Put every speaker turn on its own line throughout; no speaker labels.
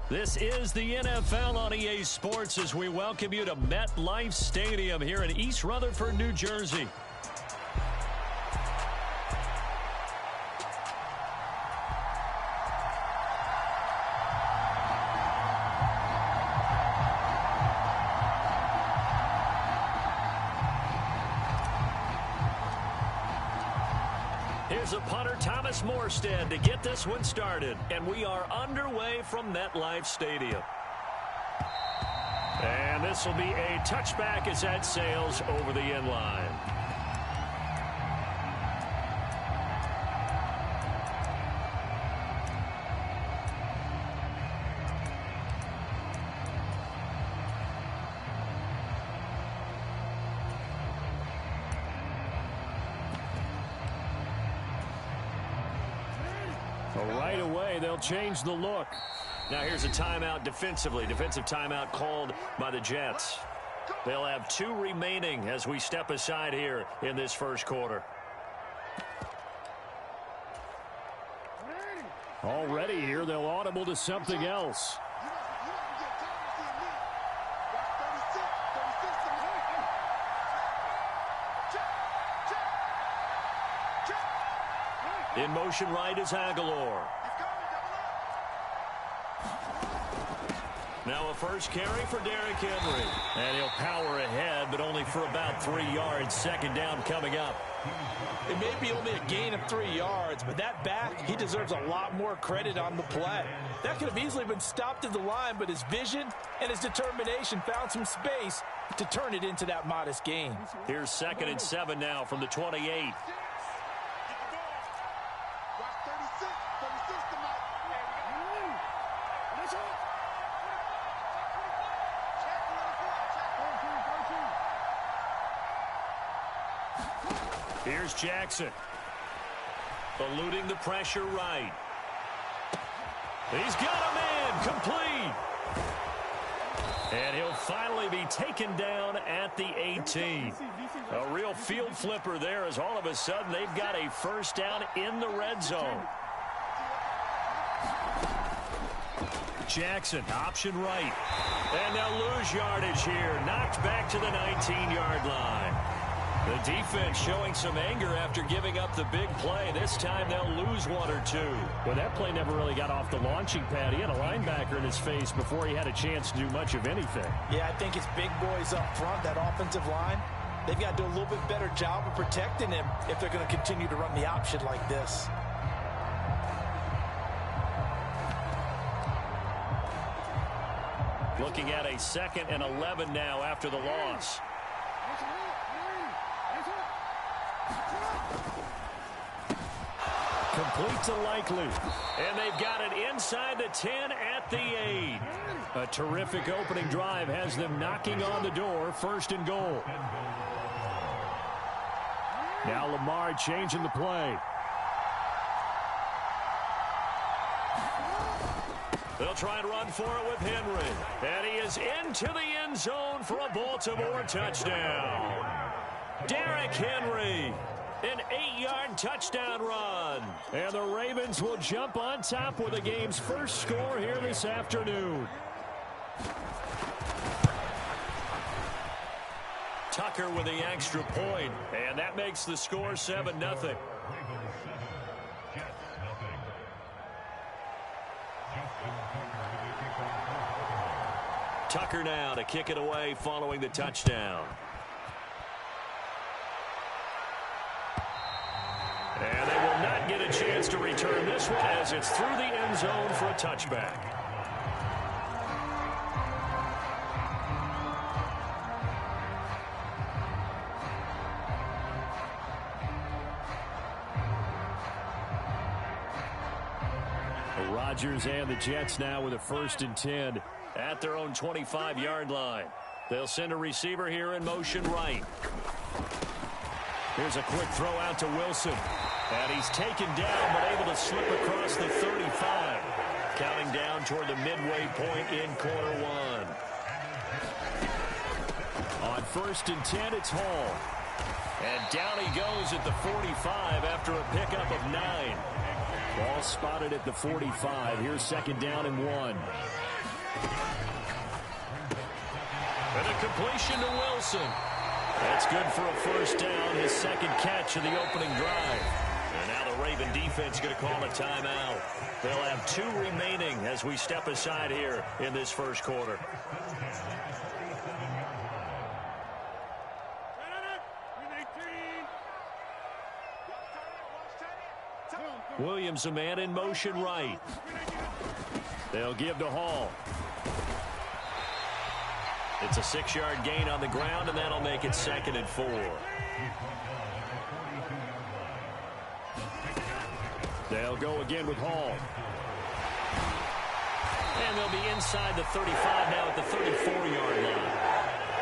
This is the NFL on EA Sports as we welcome you to MetLife Stadium here in East Rutherford, New Jersey. Here's a punter, Thomas Morstead, to get this one started. And we are underway from MetLife Stadium. And this will be a touchback as that sails over the end line. Right away, they'll change the look. Now here's a timeout defensively. Defensive timeout called by the Jets. They'll have 2 remaining as we step aside here in this first quarter. Already here, they'll audible to something else. In motion right is Aguilar. Now a first carry for Derrick Henry. And he'll power ahead, but only for about 3 yards. Second down coming up.
It may be only a gain of 3 yards, but that back, he deserves a lot more credit on the play. That could have easily been stopped at the line, but his vision and his determination found some space to turn it into that modest gain.
Here's 2nd and 7 now from the 28. Here's Jackson. Eluding the pressure right. He's got a man complete. And he'll finally be taken down at the 18. A real field flipper there as all of a sudden they've got a first down in the red zone. Jackson, option right. And they'll lose yardage here. Knocked back to the 19-yard line. The defense showing some anger after giving up the big play. This time they'll lose 1 or 2.
Well, that play never really got off the launching pad. He had a linebacker in his face before he had a chance to do much of anything.
Yeah, I think it's big boys up front, that offensive line. They've got to do a little bit better job of protecting him if they're going to continue to run the option like this.
Looking at a 2nd and 11 now after the loss. Complete to Likely. And they've got it inside the 10 at the 8. A terrific opening drive has them knocking on the door. 1st and goal.
Now Lamar changing the play.
They'll try and run for it with Henry. And he is into the end zone for a Baltimore touchdown. Derrick Henry. An 8-yard touchdown run. And the Ravens will jump on top with the game's first score here this afternoon. Tucker with the extra point. And that makes the score 7-0. Tucker now to kick it away following the touchdown. And they will not get a chance to return this one as it's through the end zone for a touchback. The Rodgers and the Jets now with a 1st and 10 at their own 25-yard line. They'll send a receiver here in motion right. Here's a quick throw out to Wilson. And he's taken down but able to slip across the 35. Counting down toward the midway point in quarter 1. On 1st and 10, it's Hall. And down he goes at the 45 after a pickup of 9. Ball spotted at the 45. Here's 2nd down and 1. And a completion to Wilson. That's good for a first down, his second catch of the opening drive. And now the Raven defense going to call a timeout. They'll have 2 remaining as we step aside here in this first quarter. Williams, a man in motion right. They'll give to Hall. It's a 6-yard gain on the ground, and that'll make it 2nd and 4. They'll go again with Hall. And they'll be inside the 35 now at the 34-yard line.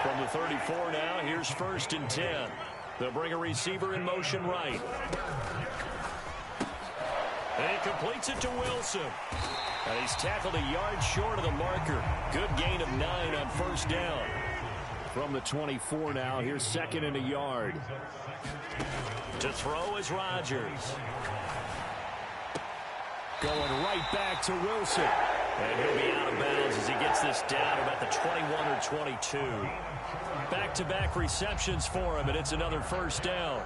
From the 34 now, here's 1st and 10. They'll bring a receiver in motion right. And he completes it to Wilson. And he's tackled a yard short of the marker. Good gain of 9 on first down. From the 24 now, here's 2nd and a yard. To throw is Rodgers. Going right back to Wilson. And he'll be out of bounds as he gets this down about the 21 or 22. Back-to-back receptions for him, and it's another first down.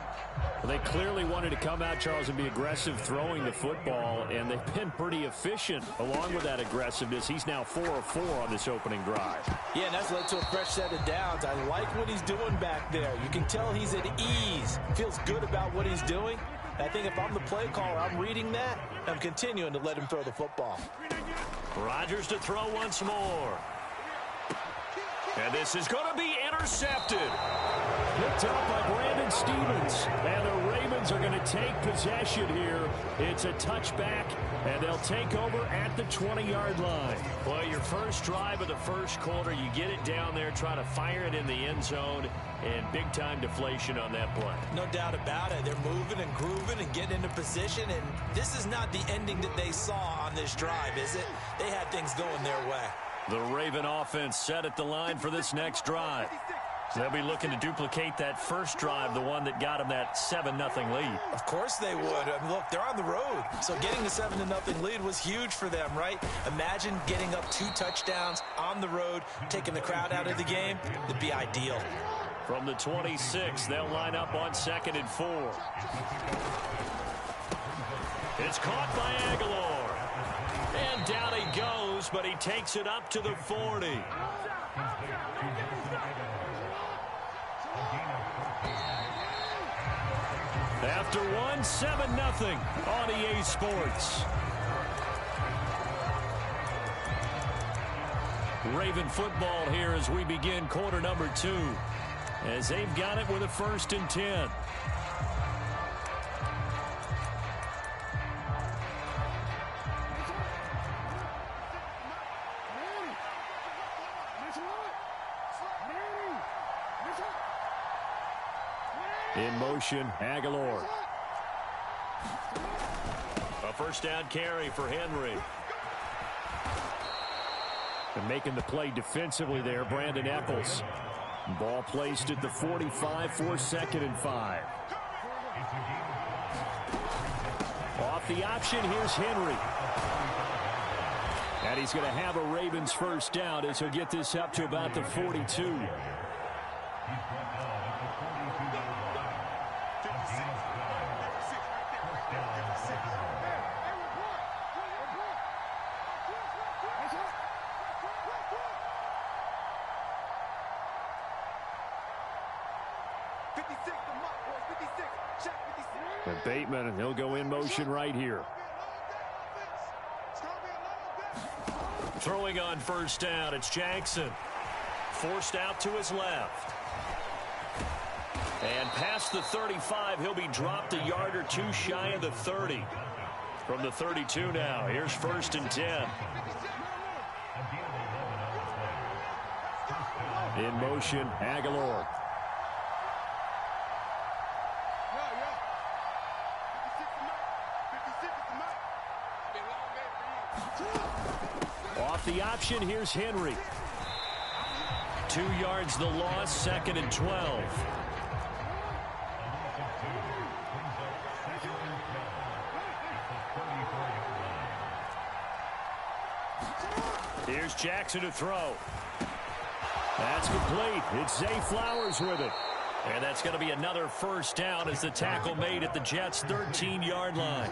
Well, they clearly wanted to come out, Charles, and be aggressive throwing the football, and they've been pretty efficient along with that aggressiveness. He's now 4 of 4 on this opening drive.
Yeah, and that's led to a fresh set of downs. I like what he's doing back there. You can tell he's at ease. Feels good about what he's doing. I think if I'm the play caller, I'm reading that. I'm continuing to let him throw the football.
Rodgers to throw once more. And this is going to be intercepted.
Picked up by Brandon Stevens. And the Ravens are going to take possession here. It's a touchback, and they'll take over at the 20-yard line.
Well, your first drive of the first quarter, you get it down there, try to fire it in the end zone, and big-time deflation on that play.
No doubt about it. They're moving and grooving and getting into position, and this is not the ending that they saw on this drive, is it? They had things going their way.
The Raven offense set at the line for this next drive. They'll be looking to duplicate that first drive, the one that got them that 7-0 lead.
Of course they would. I mean, look, they're on the road. So getting the 7-0 lead was huge for them, right? Imagine getting up 2 touchdowns on the road, taking the crowd out of the game. It'd be ideal.
From the 26, they'll line up on 2nd and 4. It's caught by Aguilar. And down he goes, but he takes it up to the 40. After one, 7-0 on EA Sports. Raven football here as we begin quarter number 2. As they've got it with a 1st and 10. In motion, Aguilar. A first down carry for Henry. And making the play defensively there, Brandon Eccles. Ball placed at the 45 for 2nd and 5. Off the option, here's Henry. And he's going to have a Ravens first down as he'll get this up to about the 42. And Bateman, he'll go in motion right here. Throwing on first down, it's Jackson. Forced out to his left. And past the 35, he'll be dropped a yard or 2 shy of the 30. From the 32 now, here's 1st and 10. In motion, Aguilar. Off the option, here's Henry. 2 yards the loss, 2nd and 12.
Here's Jackson to throw. That's complete. It's Zay Flowers with it. And that's going to be another first down as the tackle made at the Jets' 13-yard line.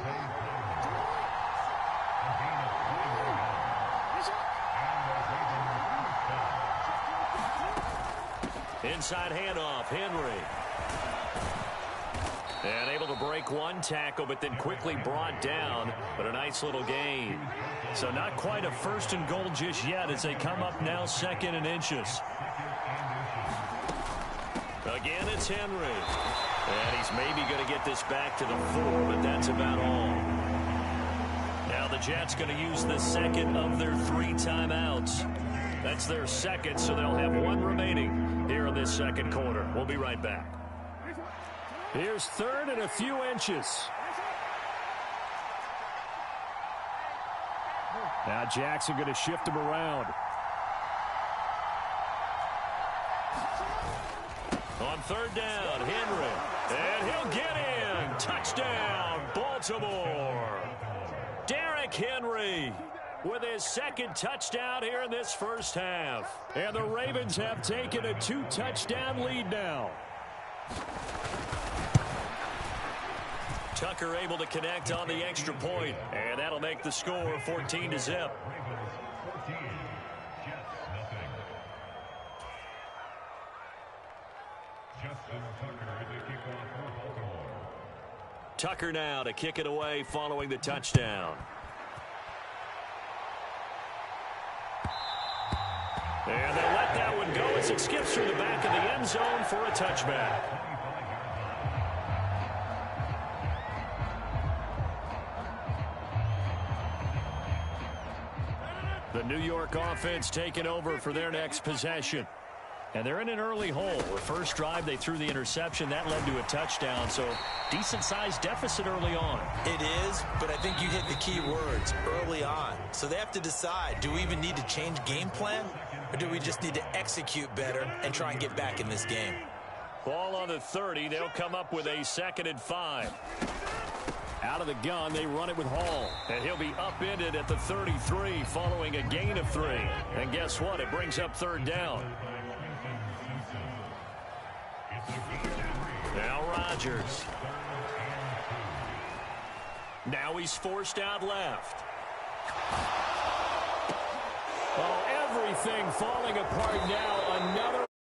Inside handoff, Henry. And able to break one tackle, but then quickly brought down. But a nice little gain. So not quite a first and goal just yet as they come up now 2nd and inches. Again, it's Henry. And he's maybe going to get this back to the 4, but that's about all. Now the Jets going to use the second of their 3 timeouts. That's their second, so they'll have 1 remaining here in this second quarter. We'll be right back. Here's 3rd and a few inches. Now Jackson going to shift him around. On 3rd down, Henry. And he'll get in. Touchdown, Baltimore. Derrick Henry with his 2nd touchdown here in this first half. And the Ravens have taken a 2-touchdown lead now. Tucker able to connect on the extra point, and that'll make the score 14-0. Tucker now to kick it away following the touchdown. And they'll let that one go as it skips through the back of the end zone for a touchback. The New York offense taking over for their next possession. And they're in an early hole. The first drive, they threw the interception. That led to a touchdown, so decent-sized deficit early on.
It is, but I think you hit the key words, early on. So they have to decide, do we even need to change game plan, or do we just need to execute better and try and get back in this game?
Ball on the 30. They'll come up with a 2nd and 5. Out of the gun, they run it with Hall. And he'll be upended at the 33 following a gain of 3. And guess what? It brings up 3rd down. Now Rodgers. Now he's forced out left. Oh, everything falling apart now. Another